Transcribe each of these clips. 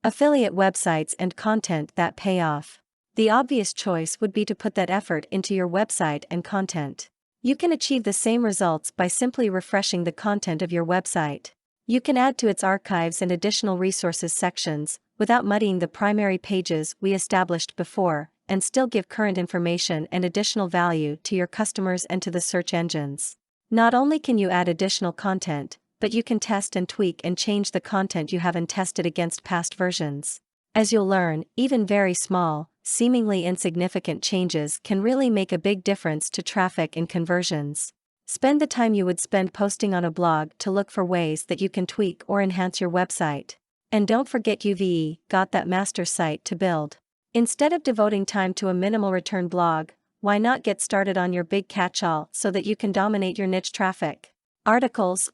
Affiliate websites and content that pay off. The obvious choice would be to put that effort into your website and content. You can achieve the same results by simply refreshing the content of your website. You can add to its archives and additional resources sections, without muddying the primary pages we established before, and still give current information and additional value to your customers and to the search engines. Not only can you add additional content, but you can test and tweak and change the content you haven't tested against past versions. As you'll learn, even very small, seemingly insignificant changes can really make a big difference to traffic and conversions. Spend the time you would spend posting on a blog to look for ways that you can tweak or enhance your website. And don't forget you've got that master site to build. Instead of devoting time to a minimal return blog, why not get started on your big catch-all so that you can dominate your niche traffic? Articles,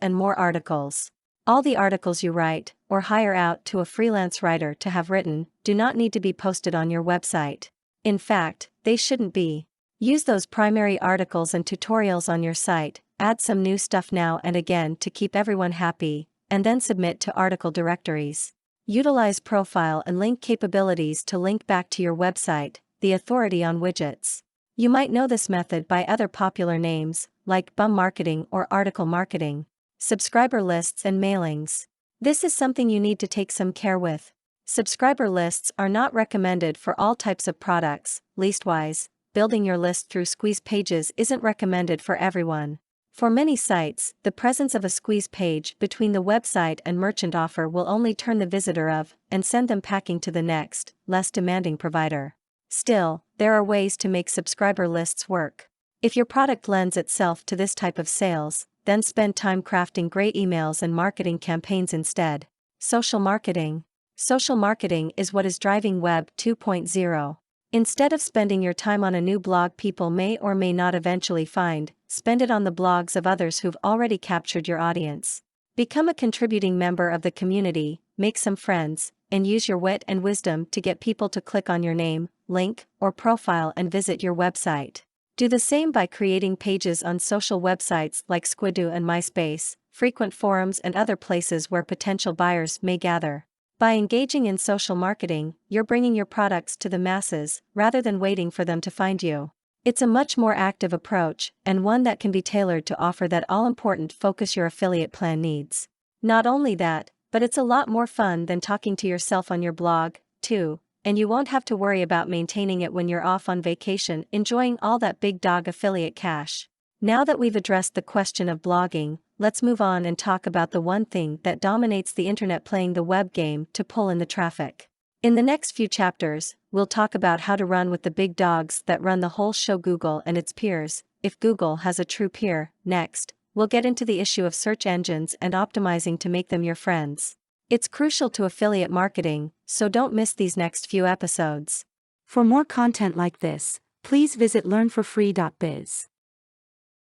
and more articles. All the articles you write, or hire out to a freelance writer to have written, do not need to be posted on your website. In fact, they shouldn't be. Use those primary articles and tutorials on your site, add some new stuff now and again to keep everyone happy, and then submit to article directories. Utilize profile and link capabilities to link back to your website, the authority on widgets. You might know this method by other popular names, like bum marketing or article marketing. Subscriber lists and mailings. This is something you need to take some care with. Subscriber lists are not recommended for all types of products, leastwise, building your list through squeeze pages isn't recommended for everyone. For many sites, the presence of a squeeze page between the website and merchant offer will only turn the visitor of and send them packing to the next, less demanding provider. Still, there are ways to make subscriber lists work. If your product lends itself to this type of sales, then spend time crafting great emails and marketing campaigns instead. Social marketing. Social marketing is what is driving Web 2.0. Instead of spending your time on a new blog people may or may not eventually find, spend it on the blogs of others who've already captured your audience. Become a contributing member of the community, make some friends, and use your wit and wisdom to get people to click on your name, link, or profile and visit your website. Do the same by creating pages on social websites like Squidoo and MySpace, frequent forums and other places where potential buyers may gather. By engaging in social marketing, you're bringing your products to the masses, rather than waiting for them to find you. It's a much more active approach, and one that can be tailored to offer that all-important focus your affiliate plan needs. Not only that, but it's a lot more fun than talking to yourself on your blog, too. And you won't have to worry about maintaining it when you're off on vacation enjoying all that big dog affiliate cash. Now that we've addressed the question of blogging, let's move on and talk about the one thing that dominates the internet, playing the web game to pull in the traffic. In the next few chapters, we'll talk about how to run with the big dogs that run the whole show, Google and its peers, if Google has a true peer. Next, we'll get into the issue of search engines and optimizing to make them your friends. It's crucial to affiliate marketing, so don't miss these next few episodes. For more content like this, please visit learnforfree.biz.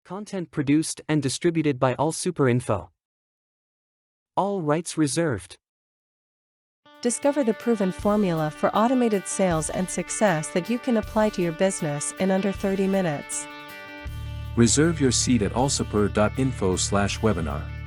Content produced and distributed by AllSuperInfo. All rights reserved. Discover the proven formula for automated sales and success that you can apply to your business in under 30 minutes. Reserve your seat at allsuper.info/webinar.